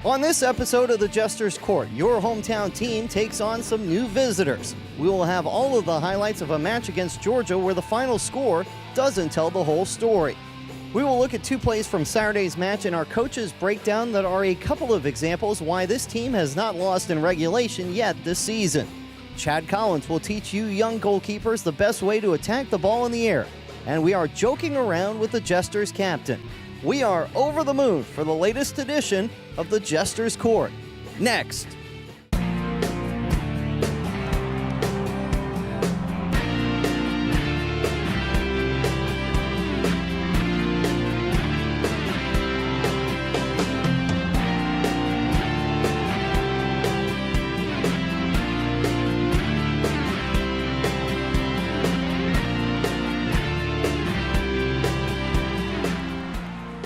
On this episode of the Jesters Court, your hometown team takes on some new visitors. We will have all of the highlights of a match against Georgia where the final score doesn't tell the whole story. We will look at two plays from Saturday's match in our coaches' breakdown that are a couple of examples why this team has not lost in regulation yet this season. Chad Collins will teach you young goalkeepers the best way to attack the ball in the air. And we are joking around with the Jesters captain. We are over the moon for the latest edition of the Jesters Court. Next.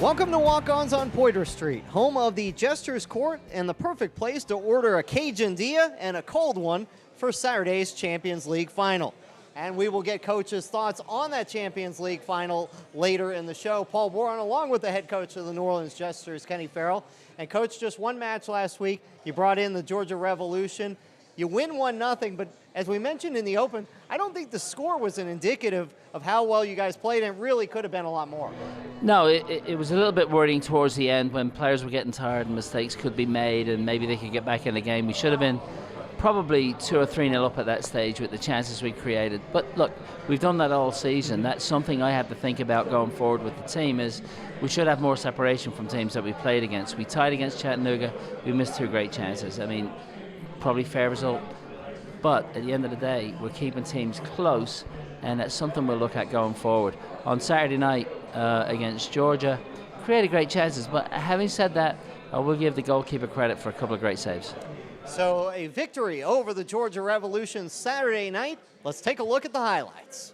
Welcome to Walk-Ons on Poiter Street, home of the Jesters Court and the perfect place to order a Cajun Dia and a cold one for Saturday's Champions League final. And we will get Coach's thoughts on that Champions League final later in the show. Paul Boron, along with the head coach of the New Orleans Jesters, Kenny Farrell. And Coach, just one match last week. You brought in the Georgia Revolution. You win 1-0, but as we mentioned in the open, I don't think the score was an indicative of how well you guys played, and it really could have been a lot more. No, it was a little bit worrying towards the end when players were getting tired and mistakes could be made and maybe they could get back in the game. We should have been probably 2 or 3-0 up at that stage with the chances we created. But look, we've done that all season. That's something I have to think about going forward with the team is we should have more separation from teams that we played against. We tied against Chattanooga. We missed 2 great chances. I mean, probably fair result. But at the end of the day, we're keeping teams close, and that's something we'll look at going forward. On Saturday night against Georgia, created great chances, but having said that, I will give the goalkeeper credit for a couple of great saves. So a victory over the Georgia Revolution Saturday night. Let's take a look at the highlights.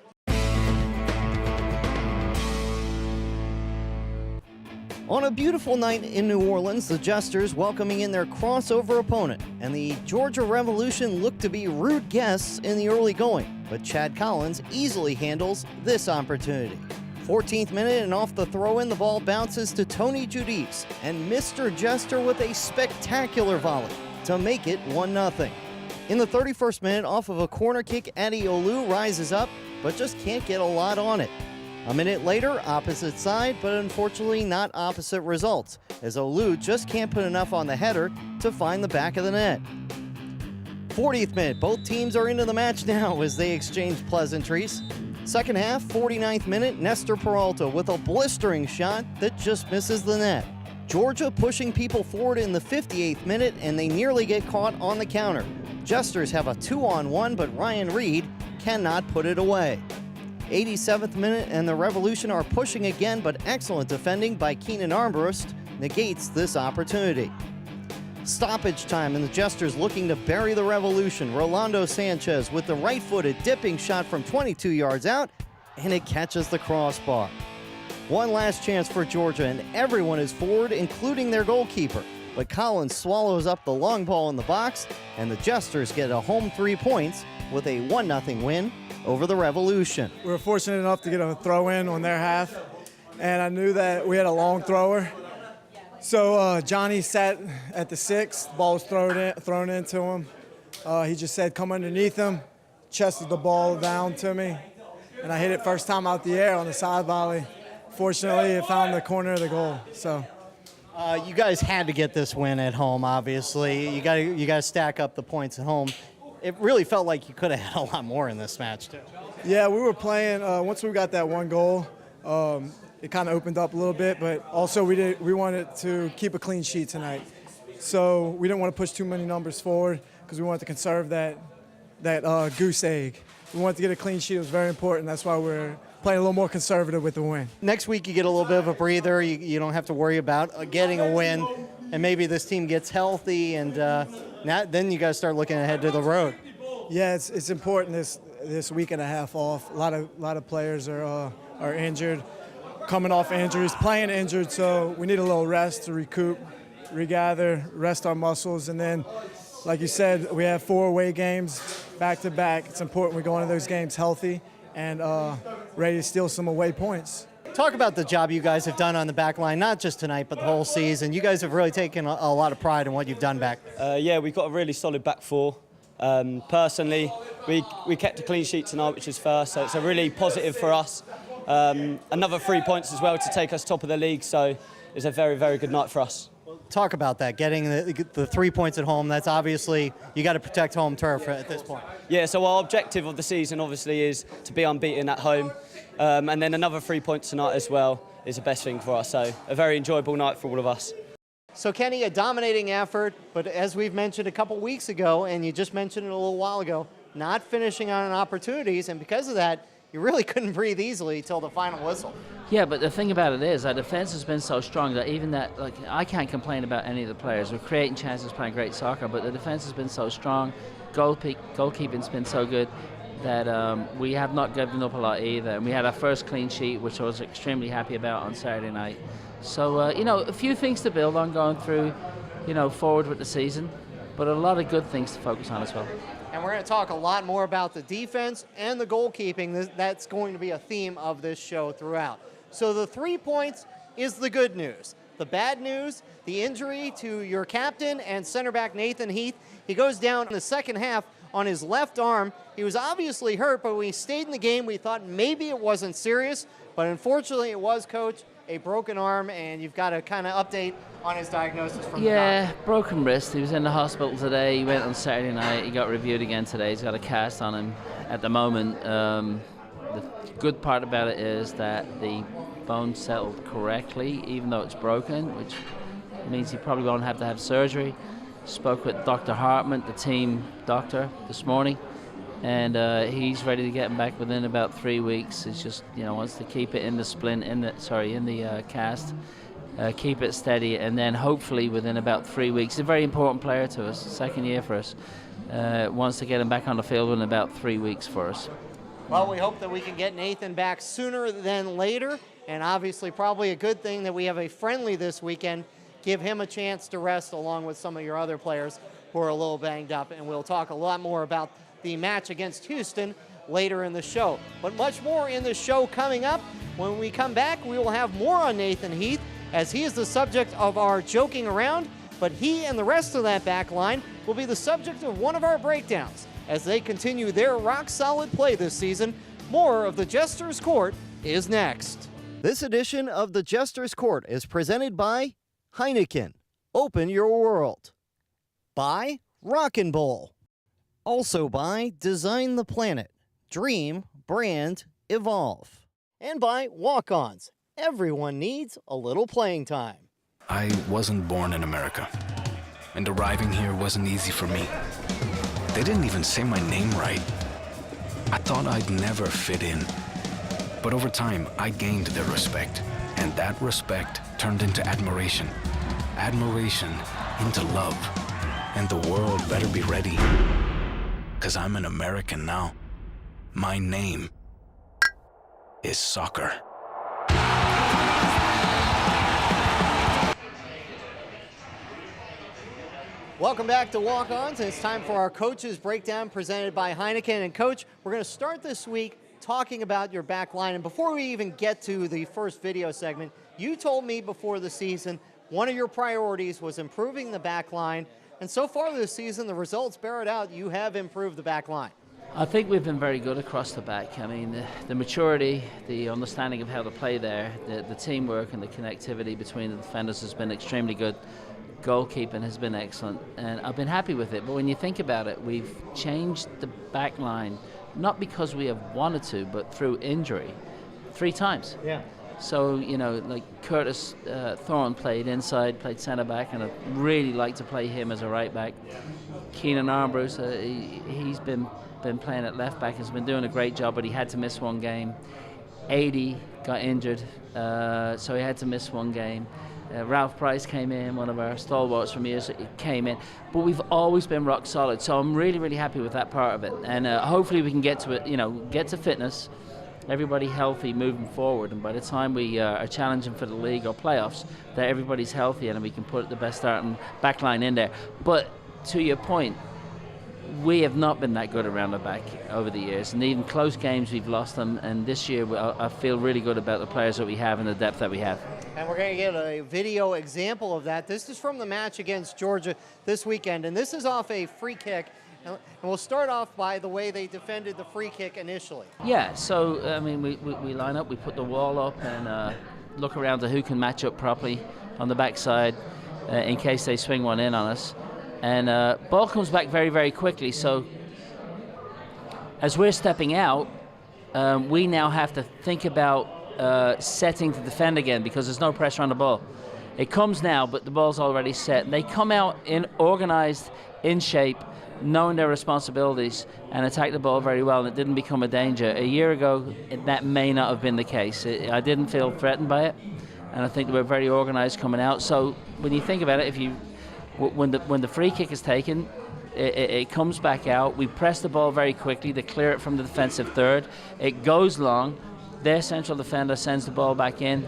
On a beautiful night in New Orleans, the Jesters welcoming in their crossover opponent, and the Georgia Revolution looked to be rude guests in the early going, but Chad Collins easily handles this opportunity. 14th minute, and off the throw-in, the ball bounces to Tony Giudice, and Mr. Jester with a spectacular volley to make it 1-0. In the 31st minute, off of a corner kick, Adi Olu rises up, but just can't get a lot on it. A minute later, opposite side, but unfortunately not opposite results, as Olu just can't put enough on the header to find the back of the net. 40th minute, both teams are into the match now as they exchange pleasantries. Second half, 49th minute, Nestor Peralta with a blistering shot that just misses the net. Georgia pushing people forward in the 58th minute, and they nearly get caught on the counter. Jesters have a 2-on-1, but Ryan Reed cannot put it away. 87th minute, and the Revolution are pushing again, but excellent defending by Keenan Armbrust negates this opportunity. Stoppage time, and the Jesters looking to bury the Revolution. Rolando Sanchez with the right-footed dipping shot from 22 yards out, and it catches the crossbar. One last chance for Georgia, and everyone is forward, including their goalkeeper. But Collins swallows up the long ball in the box, and the Jesters get a home 3 points with a 1-0 win over the Revolution. We were fortunate enough to get a throw-in on their half, and I knew that we had a long thrower. So Johnny sat at the 6, the ball was thrown into him. He just said, come underneath him, chested the ball down to me, and I hit it first time out the air on the side volley. Fortunately, it found the corner of the goal. So. You guys had to get this win at home, obviously. You got to stack up the points at home. It really felt like you could have had a lot more in this match, too. Yeah, we were playing, once we got that one goal, it kind of opened up a little bit, but also we wanted to keep a clean sheet tonight. So we didn't want to push too many numbers forward because we wanted to conserve that goose egg. We wanted to get a clean sheet. It was very important. That's why we're playing a little more conservative with the win. Next week you get a little bit of a breather. You don't have to worry about getting a win, and maybe this team gets healthy, and then you guys start looking ahead to the road. Yeah, it's important this week and a half off. A lot of players are injured, coming off injuries, playing injured, so we need a little rest to recoup, regather, rest our muscles, and then, like you said, we have 4 away games back to back. It's important we go into those games healthy and ready to steal some away points. Talk about the job you guys have done on the back line, not just tonight, but the whole season. You guys have really taken a lot of pride in what you've done back. Yeah, we've got a really solid back four. Personally, we kept a clean sheet tonight, which is first, so it's a really positive for us. Another 3 points as well to take us top of the league, so it's a very, very good night for us. Talk about that, getting the 3 points at home. That's obviously, you got to protect home turf at this point. Yeah, so our objective of the season obviously is to be unbeaten at home, and then another 3 points tonight as well is the best thing for us, so a very enjoyable night for all of us. So Kenny, a dominating effort, but as we've mentioned a couple weeks ago, and you just mentioned it a little while ago, not finishing on opportunities, and because of that, you really couldn't breathe easily till the final whistle. Yeah, but the thing about it is our defense has been so strong that even that, like, I can't complain about any of the players. We're creating chances, playing great soccer, but the defense has been so strong, goalkeeping's been so good that we have not given up a lot either. And we had our first clean sheet, which I was extremely happy about on Saturday night. So, you know, a few things to build on going through, you know, forward with the season, but a lot of good things to focus on as well. And we're going to talk a lot more about the defense and the goalkeeping. That's going to be a theme of this show throughout. So the 3 points is the good news. The bad news, the injury to your captain and center back Nathan Heath. He goes down in the second half on his left arm. He was obviously hurt, but when he stayed in the game, we thought maybe it wasn't serious, but unfortunately it was, Coach, a broken arm, and you've got to kind of update on his diagnosis from the doctor. Broken wrist. He was in the hospital today. He went on Saturday night. He got reviewed again today. He's got a cast on him at the moment. The good part about it is that the bone settled correctly, even though it's broken, which means he probably won't have to have surgery. Spoke with Dr. Hartman, the team doctor, this morning, and he's ready to get him back within about 3 weeks. It's just, you know, wants to keep it in the splint, in the cast, keep it steady, and then hopefully within about 3 weeks. He's a very important player to us, second year for us. Wants to get him back on the field in about 3 weeks for us. Well, we hope that we can get Nathan back sooner than later, and obviously probably a good thing that we have a friendly this weekend. Give him a chance to rest along with some of your other players who are a little banged up, and we'll talk a lot more about the match against Houston later in the show. But much more in the show coming up. When we come back, we will have more on Nathan Heath, as he is the subject of our joking around, but he and the rest of that back line will be the subject of one of our breakdowns as they continue their rock-solid play this season. More of the Jesters Court is next. This edition of the Jesters Court is presented by Heineken. Open your world. By Rockin' Bowl. Also by Design the Planet. Dream, brand, evolve. And by Walk-Ons. Everyone needs a little playing time. I wasn't born in America, and arriving here wasn't easy for me. They didn't even say my name right. I thought I'd never fit in. But over time, I gained their respect, and that respect turned into admiration. Admiration into love. And the world better be ready, 'cause I'm an American now. My name is soccer. Welcome back to Walk-Ons, and it's time for our Coach's Breakdown presented by Heineken. And Coach, we're going to start this week talking about your back line. And before we even get to the first video segment, you told me before the season one of your priorities was improving the back line. And so far this season, the results bear it out. You have improved the back line. I think we've been very good across the back. I mean, the maturity, the understanding of how to play there, the teamwork and the connectivity between the defenders has been extremely good. Goalkeeping has been excellent, and I've been happy with it. But when you think about it, we've changed the back line, not because we have wanted to, but through injury, 3 times. Yeah. So, you know, like Curtis Thorne played inside, played centre back, and I'd really like to play him as a right back. Keenan Armbruster, he's been playing at left back, has been doing a great job, but he had to miss 1 game. 80 got injured, so he had to miss 1 game. Ralph Price came in, one of our stalwarts from years, came in. But we've always been rock solid, so I'm really, really happy with that part of it. And hopefully we can get to it, you know, get to fitness, everybody healthy moving forward. And by the time we are challenging for the league or playoffs, that everybody's healthy and we can put the best starting back line in there. But to your point, we have not been that good around the back over the years, and even close games we've lost them. And this year I feel really good about the players that we have and the depth that we have. And we're going to get a video example of that. This is from the match against Georgia this weekend, and this is off a free kick. And we'll start off by the way they defended the free kick initially. Yeah, so I mean, we line up, we put the wall up, and look around to who can match up properly on the backside in case they swing one in on us. And ball comes back very, very quickly. So as we're stepping out, we now have to think about setting to defend again because there's no pressure on the ball. It comes now, but the ball's already set. And they come out in organized, in shape, knowing their responsibilities, and attack the ball very well, and it didn't become a danger. A year ago, that may not have been the case. I didn't feel threatened by it, and I think they were very organized coming out. So when you think about it, when the free kick is taken, it comes back out. We press the ball very quickly to clear it from the defensive third. It goes long. Their central defender sends the ball back in,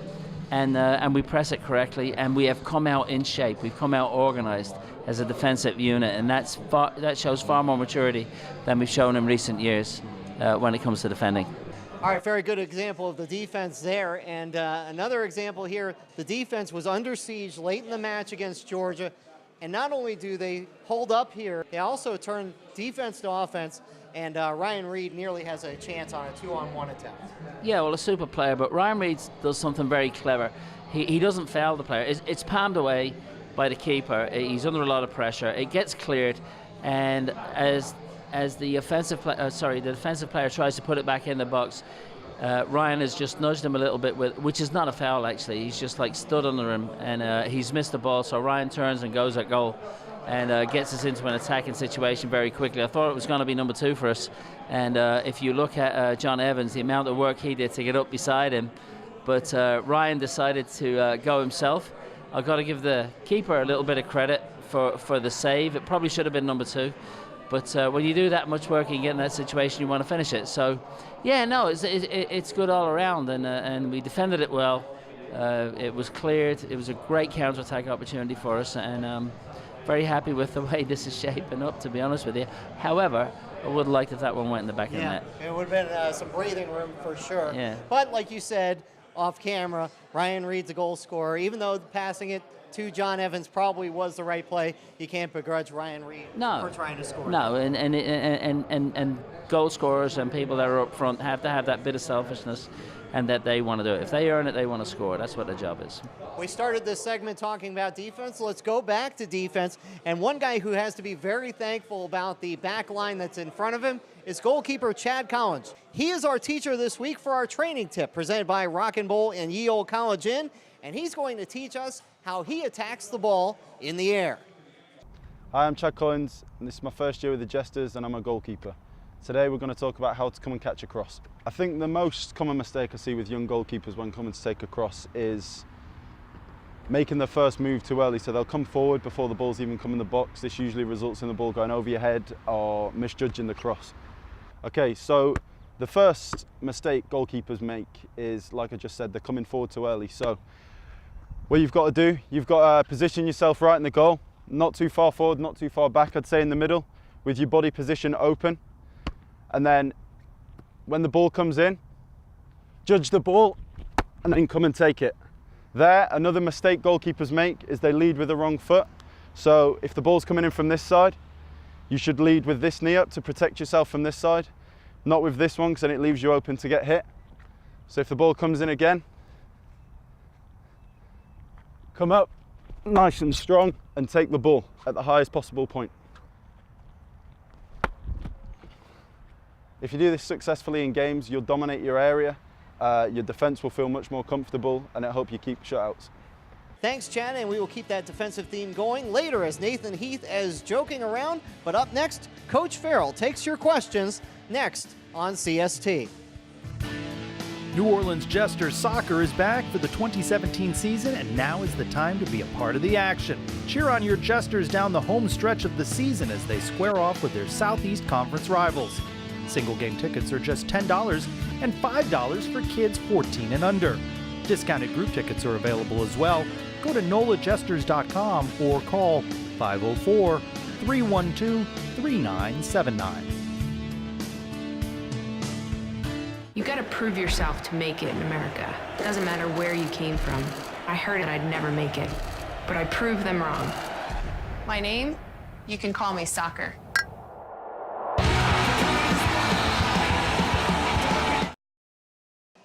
and we press it correctly, and we have come out in shape. We've come out organized as a defensive unit, and that shows far more maturity than we've shown in recent years when it comes to defending. All right, very good example of the defense there. And another example here, the defense was under siege late in the match against Georgia. And not only do they hold up here, they also turn defense to offense. And Ryan Reed nearly has a chance on a 2-on-1 attempt. Yeah, well, a super player, but Ryan Reed does something very clever. He doesn't foul the player. It's palmed away by the keeper. He's under a lot of pressure. It gets cleared, and as the defensive player tries to put it back in the box, Ryan has just nudged him a little bit, which is not a foul actually. He's just like stood under him, and he's missed the ball. So Ryan turns and goes at goal, and gets us into an attacking situation very quickly. I thought it was going to be number 2 for us, and if you look at John Evans, the amount of work he did to get up beside him, but Ryan decided to go himself. I've got to give the keeper a little bit of credit for the save. It probably should have been number 2. But when you do that much work and you get in that situation, you want to finish it. So, yeah, no, it's good all around, and we defended it well. It was cleared. It was a great counter-attack opportunity for us, and I'm very happy with the way this is shaping up, to be honest with you. However, I would like if that one went in the back of the net. It would have been some breathing room for sure. Yeah. But like you said, off camera, Ryan Reed's a goal scorer. Even though passing it to John Evans probably was the right play, you can't begrudge Ryan Reed for trying to score. No, and goal scorers and people that are up front have to have that bit of selfishness, and that they want to do it. If they earn it, they want to score. That's what their job is. We started this segment talking about defense. Let's go back to defense. And one guy who has to be very thankful about the back line that's in front of him is goalkeeper Chad Collins. He is our teacher this week for our training tip presented by Rockin' Bowl and Ye Olde College Inn, and he's going to teach us how he attacks the ball in the air. Hi, I'm Chad Collins, and this is my first year with the Jesters, and I'm a goalkeeper. Today we're going to talk about how to come and catch a cross. I think the most common mistake I see with young goalkeepers when coming to take a cross is making the first move too early. So they'll come forward before the ball's even come in the box. This usually results in the ball going over your head or misjudging the cross. Okay, so the first mistake goalkeepers make is, like I just said, they're coming forward too early. So what you've got to do, you've got to position yourself right in the goal, not too far forward, not too far back, I'd say in the middle, with your body position open. And then when the ball comes in, judge the ball and then come and take it. There, another mistake goalkeepers make is they lead with the wrong foot. So if the ball's coming in from this side, you should lead with this knee up to protect yourself from this side, not with this one, because then it leaves you open to get hit. So if the ball comes in again, come up nice and strong and take the ball at the highest possible point. If you do this successfully in games, you'll dominate your area, your defence will feel much more comfortable, and it'll help you keep shutouts. Thanks, Chad, and we will keep that defensive theme going later as Nathan Heath is joking around. But up next, Coach Farrell takes your questions next on CST. New Orleans Jesters soccer is back for the 2017 season, and now is the time to be a part of the action. Cheer on your Jesters down the home stretch of the season as they square off with their Southeast Conference rivals. Single game tickets are just $10 and $5 for kids 14 and under. Discounted group tickets are available as well. Go to NOLAJesters.com or call 312-3979. You gotta prove yourself to make it in America. It doesn't matter where you came from. I heard that I'd never make it, but I proved them wrong. My name? You can call me Soccer.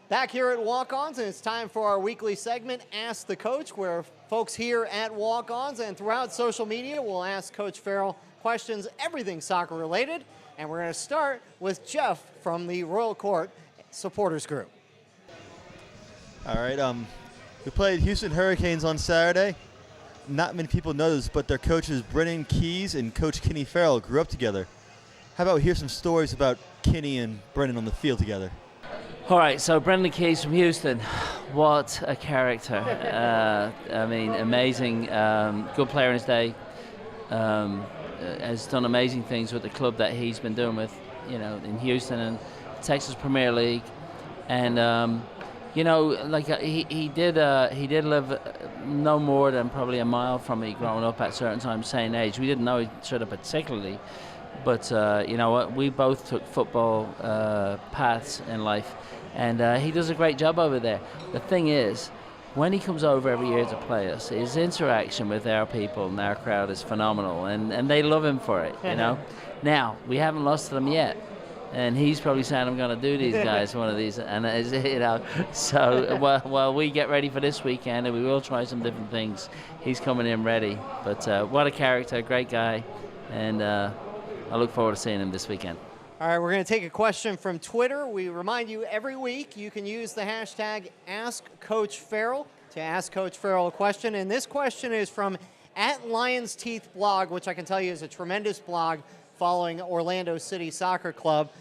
Back here at Walk-Ons, and it's time for our weekly segment, Ask the Coach, where folks here at Walk-Ons and throughout social media will ask Coach Farrell questions, everything soccer related. And we're going to start with Jeff from the Royal Court Supporters Group. All right, we played Houston Hurricanes on Saturday. Not many people know this, but their coaches Brennan Keys and Coach Kenny Farrell grew up together. How about we hear some stories about Kenny and Brennan on the field together? All right, so Brendan Keys from Houston, what a character. I mean, amazing, good player in his day, has done amazing things with the club that he's been doing with, in Houston and Texas Premier League. And, he did live no more than probably a mile from me growing up at certain times, same age. We didn't know each other particularly, but, we both took football paths in life. And he does a great job over there. The thing is, when he comes over every year to play us, his interaction with our people and our crowd is phenomenal, and they love him for it, Now, we haven't lost to them yet, and he's probably saying, I'm going to do these guys one of these, and so while we get ready for this weekend, and we will try some different things, he's coming in ready. But what a character, great guy, and I look forward to seeing him this weekend. All right, we're going to take a question from Twitter. We remind you every week you can use the hashtag AskCoachFarrell to ask Coach Farrell a question. And this question is from @LionsTeeth blog, which I can tell you is a tremendous blog following Orlando City Soccer Club.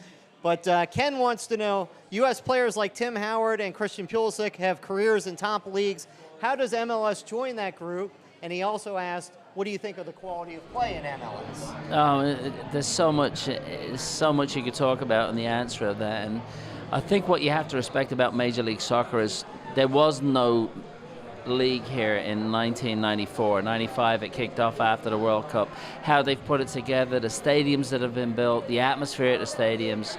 But Ken wants to know, U.S. players like Tim Howard and Christian Pulisic have careers in top leagues. How does MLS join that group? And he also asked, what do you think of the quality of play in MLS? There's so much you could talk about in the answer of that. And I think what you have to respect about Major League Soccer is there was no league here in 1994. 95 it kicked off after the World Cup. How they've put it together, the stadiums that have been built, the atmosphere at the stadiums,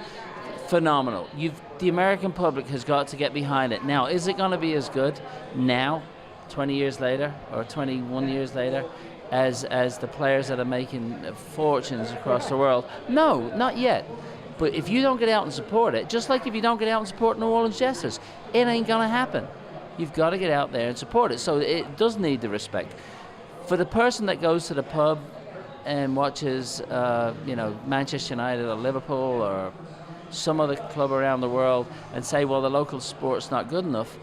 phenomenal. The American public has got to get behind it. Now, is it going to be as good now, 20 years later or 21 years later, as the players that are making fortunes across the world? No, not yet. But if you don't get out and support it, just like if you don't get out and support New Orleans Jesters, it ain't going to happen. You've got to get out there and support it. So it does need the respect. For the person that goes to the pub and watches, Manchester United or Liverpool or some other club around the world and say, well, the local sport's not good enough,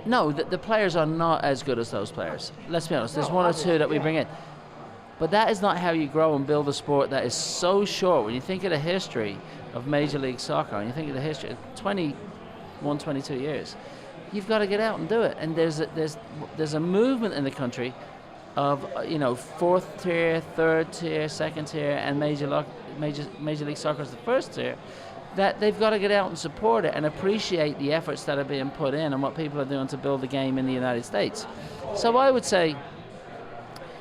no, the players are not as good as those players. Let's be honest. There's one or two that we bring in. But that is not how you grow and build a sport that is so short. When you think of the history of Major League Soccer, and you think of the history of 21, 22 years, you've got to get out and do it. And there's a movement in the country of, fourth tier, third tier, second tier, and Major League Soccer is the first tier, that they've got to get out and support it and appreciate the efforts that are being put in and what people are doing to build the game in the United States. So I would say,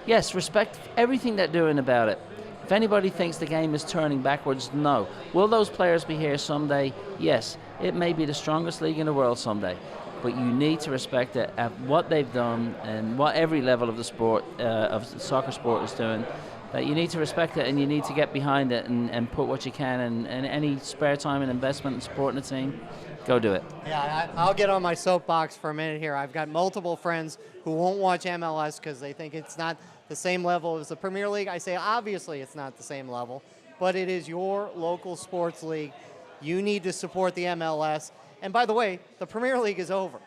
yes, respect everything they're doing about it. If anybody thinks the game is turning backwards, no. Will those players be here someday? Yes. It may be the strongest league in the world someday, but you need to respect it at what they've done and what every level of the sport, of the soccer sport is doing. That you need to respect it and you need to get behind it and put what you can and any spare time and investment in supporting the team, go do it. Yeah, I'll get on my soapbox for a minute here. I've got multiple friends who won't watch MLS because they think it's not the same level as the Premier League. I say, obviously it's not the same level, but it is your local sports league. You need to support the MLS. And by the way, the Premier League is over.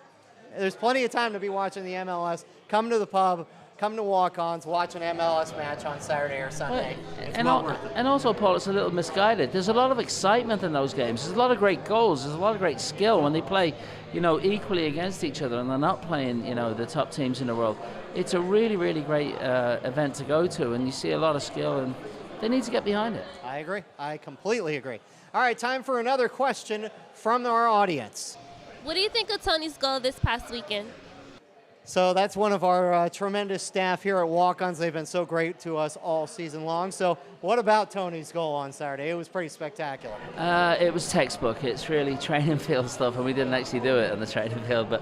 There's plenty of time to be watching the MLS. Come to the pub. Come to Walk-Ons, watch an MLS match on Saturday or Sunday. And also, Paul, it's a little misguided. There's a lot of excitement in those games. There's a lot of great goals. There's a lot of great skill when they play, equally against each other and they're not playing, the top teams in the world. It's a really, really great event to go to, and you see a lot of skill, and they need to get behind it. I agree. I completely agree. All right, time for another question from our audience. What do you think of Tony's goal this past weekend? So that's one of our tremendous staff here at Walk-Ons. They've been so great to us all season long. So what about Tony's goal on Saturday? It was pretty spectacular. It was textbook. It's really training field stuff, and we didn't actually do it on the training field, but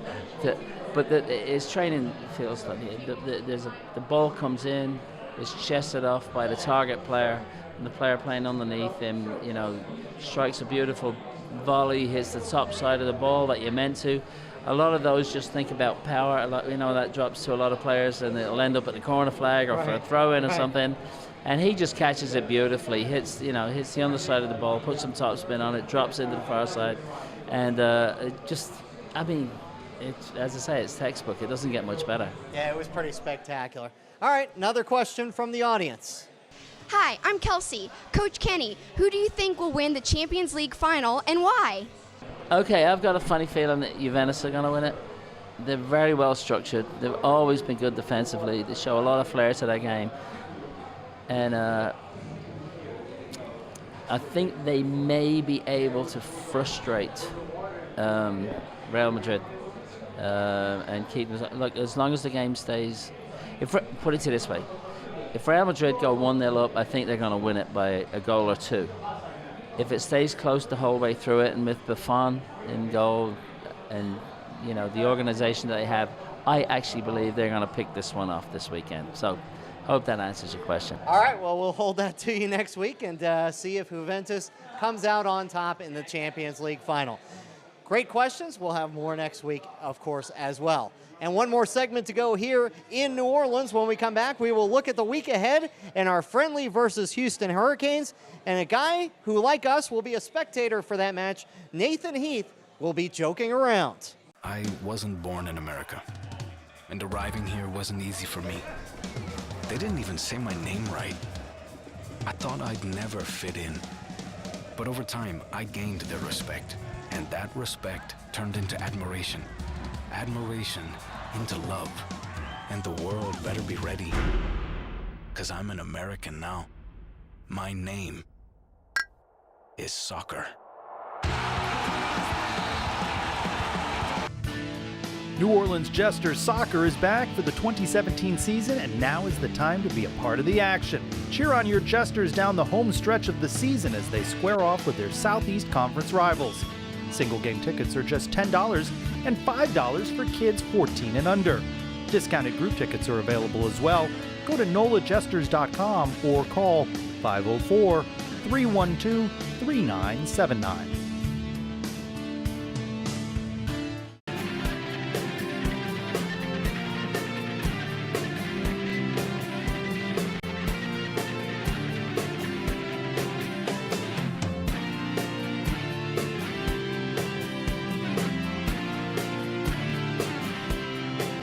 it's training field stuff. The ball comes in, it's chested off by the target player, and the player playing underneath him, strikes a beautiful volley, hits the top side of the ball that you're meant to. A lot of those just think about power. That drops to a lot of players, and it'll end up at the corner flag or for a throw-in or something. And he just catches it beautifully, hits the underside of the ball, puts some top spin on it, drops into the far side, and as I say, it's textbook. It doesn't get much better. Yeah, it was pretty spectacular. All right, another question from the audience. Hi, I'm Kelsey. Coach Kenny, who do you think will win the Champions League final and why? Okay, I've got a funny feeling that Juventus are going to win it. They're very well structured. They've always been good defensively. They show a lot of flair to their game. And I think they may be able to frustrate Real Madrid and keep them. Look, as long as the game stays... Put it this way. If Real Madrid go 1-0 up, I think they're going to win it by a goal or two. If it stays close the whole way through it, and with Buffon in goal and the organization that they have, I actually believe they're going to pick this one off this weekend. So hope that answers your question. All right, well, we'll hold that to you next week and see if Juventus comes out on top in the Champions League final. Great questions. We'll have more next week, of course, as well. And one more segment to go here in New Orleans. When we come back, we will look at the week ahead and our friendly versus Houston Hurricanes. And a guy who, like us, will be a spectator for that match, Nathan Heath, will be joking around. I wasn't born in America, and arriving here wasn't easy for me. They didn't even say my name right. I thought I'd never fit in. But over time, I gained their respect, and that respect turned into admiration. Admiration into love. And the world better be ready, 'cause I'm an American now. My name is soccer. New Orleans Jesters soccer is back for the 2017 season, and now is the time to be a part of the action. Cheer on your Jesters down the home stretch of the season as they square off with their Southeast Conference rivals. Single game tickets are just $10 and $5 for kids 14 and under. Discounted group tickets are available as well. Go to nolajesters.com or call 504-312-3979.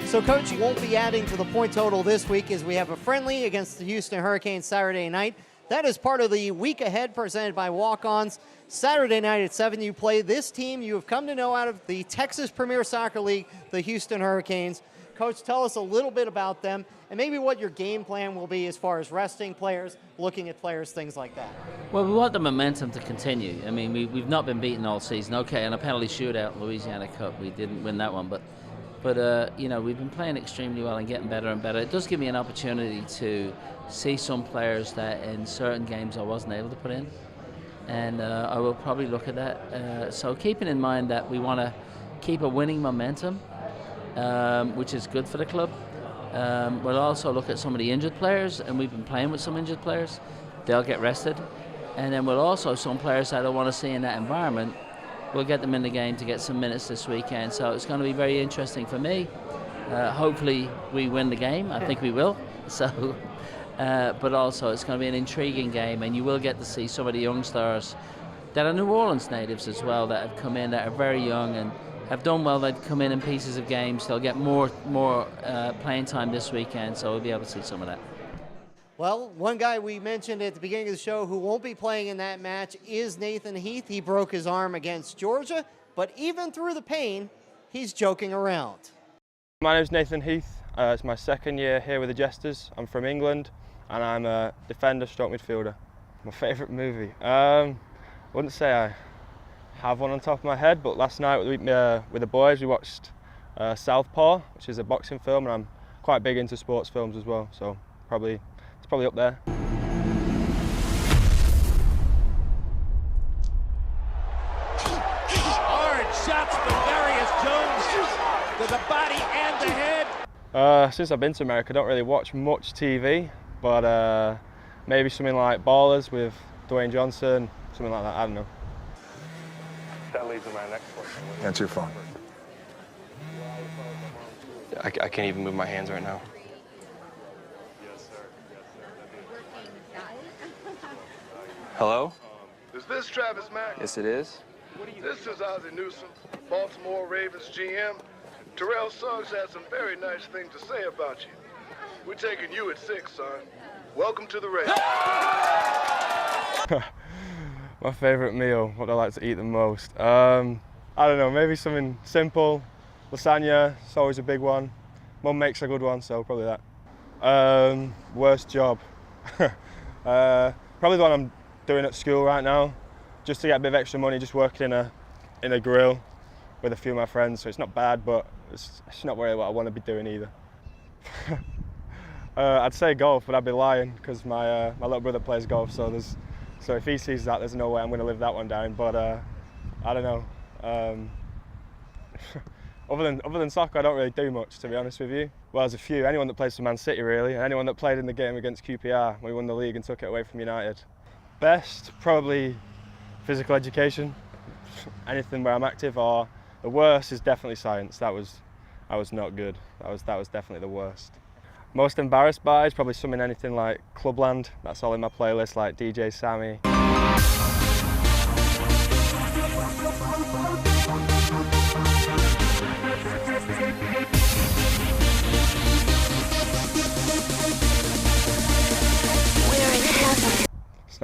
So, Coach, you won't be adding to the point total this week as we have a friendly against the Houston Hurricanes Saturday night. That is part of the week ahead presented by Walk-Ons. Saturday night at 7, you play this team you have come to know out of the Texas Premier Soccer League, the Houston Hurricanes. Coach, tell us a little bit about them and maybe what your game plan will be as far as resting players, looking at players, things like that. Well, we want the momentum to continue. I mean, we've not been beaten all season. Okay, in a penalty shootout in Louisiana Cup, we didn't win that one, but we've been playing extremely well and getting better and better. It does give me an opportunity to see some players that in certain games I wasn't able to put in, and I will probably look at that. So keeping in mind that we want to keep a winning momentum, which is good for the club. We'll also look at some of the injured players, and we've been playing with some injured players. They'll get rested. And then we'll also, some players that I want to see in that environment, we'll get them in the game to get some minutes this weekend. So it's going to be very interesting for me. Hopefully we win the game. I think we will. So, but also it's going to be an intriguing game, and you will get to see some of the young stars that are New Orleans natives as well, that have come in, that are very young and have done well. They've come in pieces of games. They'll get more playing time this weekend, so we'll be able to see some of that. Well, one guy we mentioned at the beginning of the show who won't be playing in that match is Nathan Heath. He broke his arm against Georgia, but even through the pain, he's joking around. My name's Nathan Heath. It's my second year here with the Jesters. I'm from England, and I'm a defender, stroke midfielder. My favourite movie? I wouldn't say I have one on top of my head, but last night with the boys we watched Southpaw, which is a boxing film, and I'm quite big into sports films as well, so it's probably up there. Orange shots from Darius Jones to the body and the head. Since I've been to America, I don't really watch much TV, but maybe something like Ballers with Dwayne Johnson, something like that, I don't know. That leads to my next question. That's your phone. I can't even move my hands right now. Yes, sir. Hello? Is this Travis Mack? Yes, it is. This is Ozzie Newsome, Baltimore Ravens GM. Terrell Suggs has some very nice things to say about you. We're taking you at 6, son. Welcome to the Ravens. My favourite meal, what I like to eat the most. I don't know, maybe something simple. Lasagna, it's always a big one. Mum makes a good one, so probably that. Worst job. Probably the one I'm doing at school right now, just to get a bit of extra money, just working in a grill with a few of my friends. So it's not bad, but it's not really what I want to be doing either. I'd say golf, but I'd be lying because my little brother plays golf. So if he sees that, there's no way I'm going to live that one down. But I don't know. Other than soccer, I don't really do much, to be honest with you. Well, there's a few. Anyone that plays for Man City, really, and anyone that played in the game against QPR when we won the league and took it away from United. Best, probably physical education, anything where I'm active, or the worst is definitely science. That was not good. That was definitely the worst. Most embarrassed by is probably anything like Clubland. That's all in my playlist, like DJ Sammy.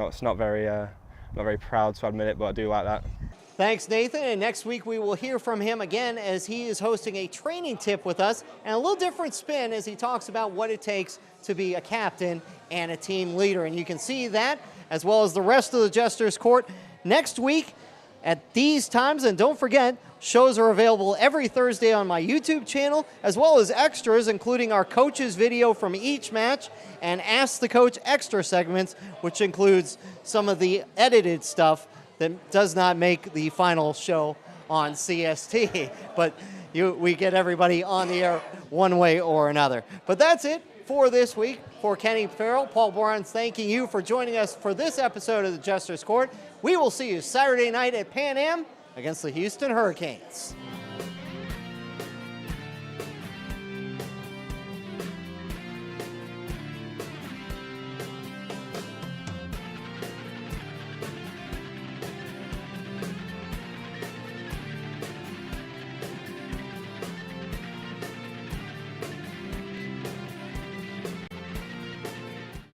It's not very proud to admit it, but I do like that. Thanks, Nathan. And next week we will hear from him again as he is hosting a training tip with us and a little different spin as he talks about what it takes to be a captain and a team leader. And you can see that as well as the rest of the Jesters Court next week at these times. And don't forget, shows are available every Thursday on my YouTube channel, as well as extras, including our coaches video from each match and Ask the Coach extra segments, which includes some of the edited stuff that does not make the final show on CST. But we get everybody on the air one way or another. But that's it for this week. For Kenny Farrell, Paul Borans, thanking you for joining us for this episode of the Jesters Court. We will see you Saturday night at Pan Am against the Houston Hurricanes.